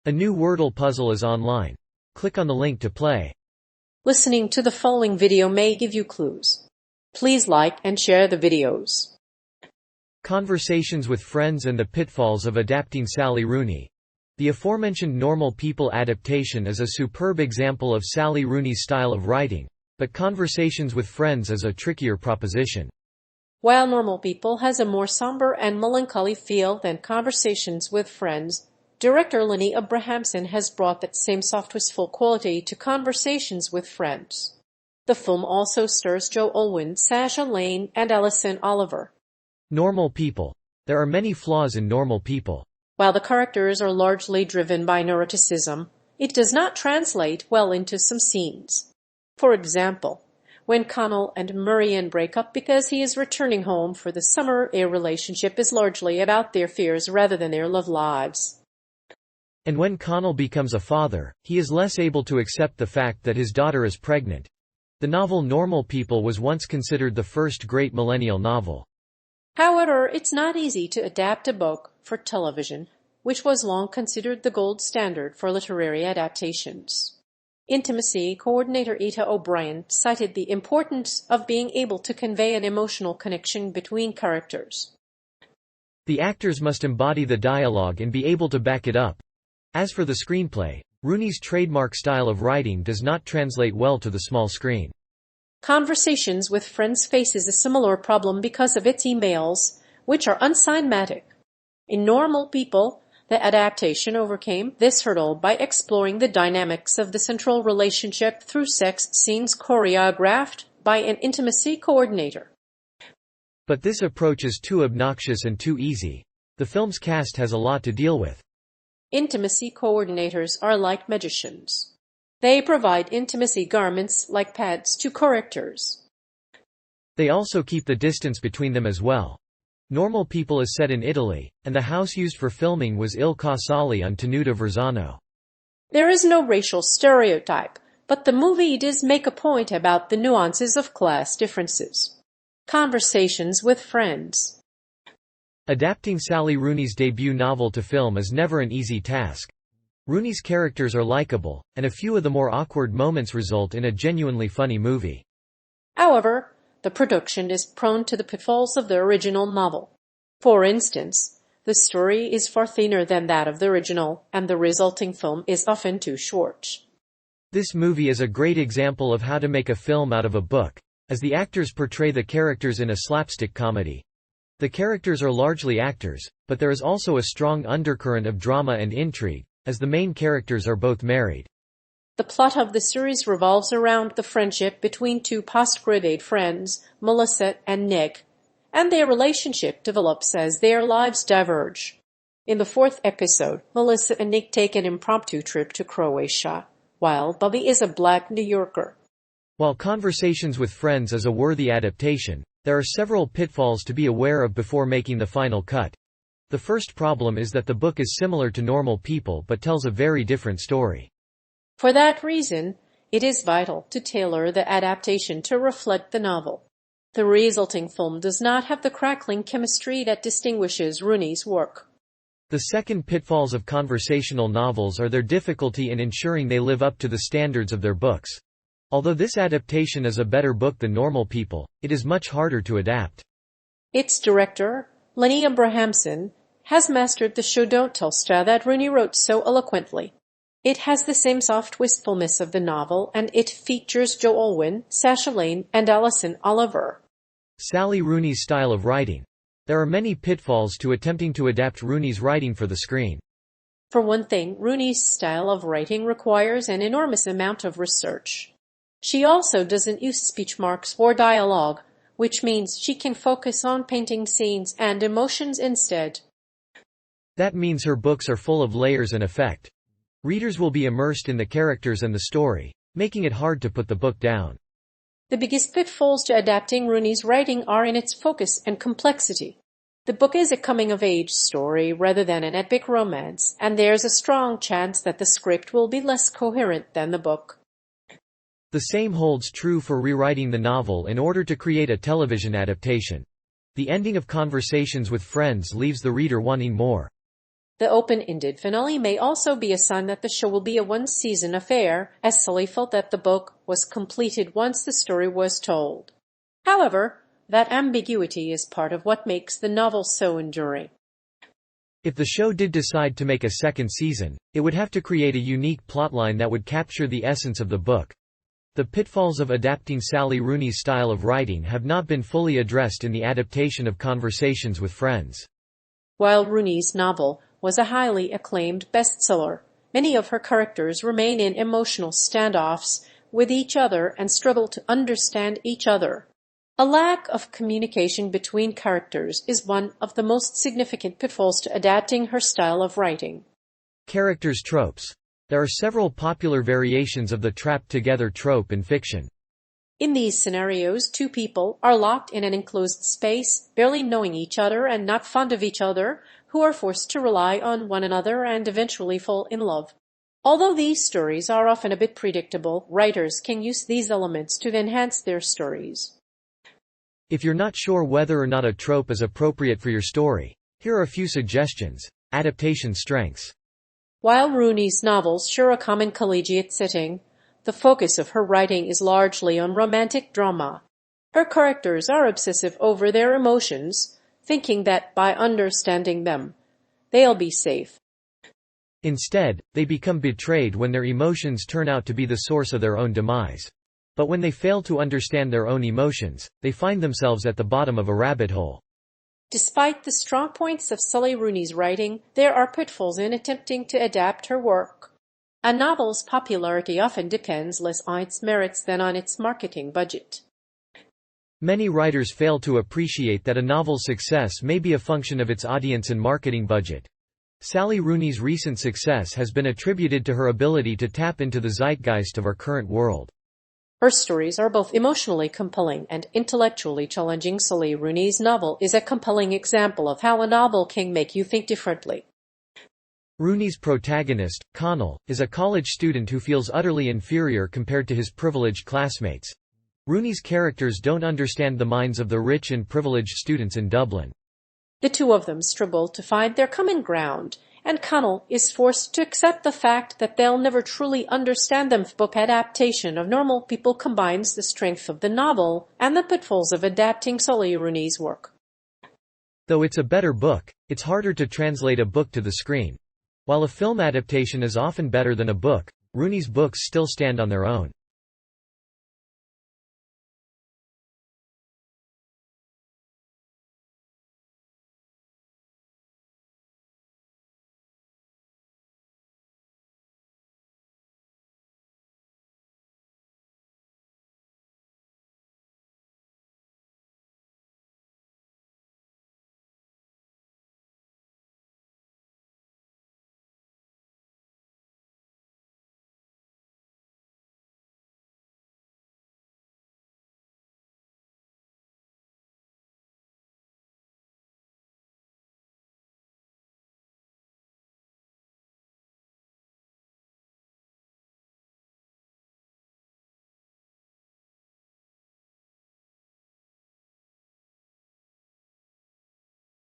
A new Wordle puzzle is online. Click on the link to play. Listening to the following video may give you clues. Please like and share the videos. Conversations with Friends and the Pitfalls of Adapting Sally Rooney. The aforementioned Normal People adaptation is a superb example of Sally Rooney's style of writing, but Conversations with Friends is a trickier proposition. While Normal People has a more somber and melancholy feel than Conversations with Friends, director Lenny Abrahamson has brought that same soft, wistful quality to Conversations with Friends. The film also stars Joe Alwyn, Sasha Lane, and Alison Oliver. Normal People. There are many flaws in Normal People. While the characters are largely driven by neuroticism, it does not translate well into some scenes. For example, when Connell and Marianne break up because he is returning home for the summer, their relationship is largely about their fears rather than their love lives. And when Connell becomes a father, he is less able to accept the fact that his daughter is pregnant. The novel Normal People was once considered the first great millennial novel. However, it's not easy to adapt a book for television, which was long considered the gold standard for literary adaptations. Intimacy coordinator Ita O'Brien cited the importance of being able to convey an emotional connection between characters. The actors must embody the dialogue and be able to back it up. As for the screenplay, Rooney's trademark style of writing does not translate well to the small screen. Conversations with Friends faces a similar problem because of its emails, which are uncinematic. In Normal People, the adaptation overcame this hurdle by exploring the dynamics of the central relationship through sex scenes choreographed by an intimacy coordinator. But this approach is too obnoxious and too easy. The film's cast has a lot to deal with. Intimacy coordinators are like magicians. They provide intimacy garments like pads to characters. They also keep the distance between them as well. Normal People is set in Italy, and the house used for filming was Il Casale on Tenuta Verzano. There is no racial stereotype, but the movie does make a point about the nuances of class differences. Conversations with Friends. Adapting Sally Rooney's debut novel to film is never an easy task. Rooney's characters are likable, and a few of the more awkward moments result in a genuinely funny movie. However, the production is prone to the pitfalls of the original novel. For instance, the story is far thinner than that of the original, and the resulting film is often too short. This movie is a great example of how to make a film out of a book, as the actors portray the characters in a slapstick comedy. The characters are largely actors, but there is also a strong undercurrent of drama and intrigue, as the main characters are both married. The plot of the series revolves around the friendship between two post-grade friends, Melissa and Nick, and their relationship develops as their lives diverge. In the fourth episode, Melissa and Nick take an impromptu trip to Croatia, while Bobby is a Black New Yorker. While Conversations with Friends is a worthy adaptation, there are several pitfalls to be aware of before making the final cut. The first problem is that the book is similar to Normal People but tells a very different story. For that reason, it is vital to tailor the adaptation to reflect the novel. The resulting film does not have the crackling chemistry that distinguishes Rooney's work. The second pitfalls of conversational novels are their difficulty in ensuring they live up to the standards of their books. Although this adaptation is a better book than Normal People, it is much harder to adapt. Its director, Lenny Abrahamson, has mastered the show-don't-tell style that Rooney wrote so eloquently. It has the same soft wistfulness of the novel, and it features Joe Alwyn, Sasha Lane, and Alison Oliver. Sally Rooney's style of writing. There are many pitfalls to attempting to adapt Rooney's writing for the screen. For one thing, Rooney's style of writing requires an enormous amount of research. She also doesn't use speech marks or dialogue, which means she can focus on painting scenes and emotions instead. That means her books are full of layers and effect. Readers will be immersed in the characters and the story, making it hard to put the book down. The biggest pitfalls to adapting Rooney's writing are in its focus and complexity. The book is a coming-of-age story rather than an epic romance, and there's a strong chance that the script will be less coherent than the book. The same holds true for rewriting the novel in order to create a television adaptation. The ending of Conversations with Friends leaves the reader wanting more. The open-ended finale may also be a sign that the show will be a one-season affair, as Sully felt that the book was completed once the story was told. However, that ambiguity is part of what makes the novel so enduring. If the show did decide to make a second season, it would have to create a unique plotline that would capture the essence of the book. The pitfalls of adapting Sally Rooney's style of writing have not been fully addressed in the adaptation of Conversations with Friends. While Rooney's novel was a highly acclaimed bestseller, many of her characters remain in emotional standoffs with each other and struggle to understand each other. A lack of communication between characters is one of the most significant pitfalls to adapting her style of writing. Characters tropes. There are several popular variations of the trapped-together trope in fiction. In these scenarios, two people are locked in an enclosed space, barely knowing each other and not fond of each other, who are forced to rely on one another and eventually fall in love. Although these stories are often a bit predictable, writers can use these elements to enhance their stories. If you're not sure whether or not a trope is appropriate for your story, here are a few suggestions. Adaptation strengths. While Rooney's novels share a common collegiate setting, the focus of her writing is largely on romantic drama. Her characters are obsessive over their emotions, thinking that by understanding them, they'll be safe. Instead, they become betrayed when their emotions turn out to be the source of their own demise. But when they fail to understand their own emotions, they find themselves at the bottom of a rabbit hole. Despite the strong points of Sally Rooney's writing, there are pitfalls in attempting to adapt her work. A novel's popularity often depends less on its merits than on its marketing budget. Many writers fail to appreciate that a novel's success may be a function of its audience and marketing budget. Sally Rooney's recent success has been attributed to her ability to tap into the zeitgeist of our current world. Her stories are both emotionally compelling and intellectually challenging. Sally Rooney's novel is a compelling example of how a novel can make you think differently. Rooney's protagonist, Connell, is a college student who feels utterly inferior compared to his privileged classmates. Rooney's characters don't understand the minds of the rich and privileged students in Dublin. The two of them struggle to find their common ground, and Connell is forced to accept the fact that they'll never truly understand them. The book adaptation of Normal People combines the strength of the novel and the pitfalls of adapting Sally Rooney's work. Though it's a better book, it's harder to translate a book to the screen. While a film adaptation is often better than a book, Rooney's books still stand on their own.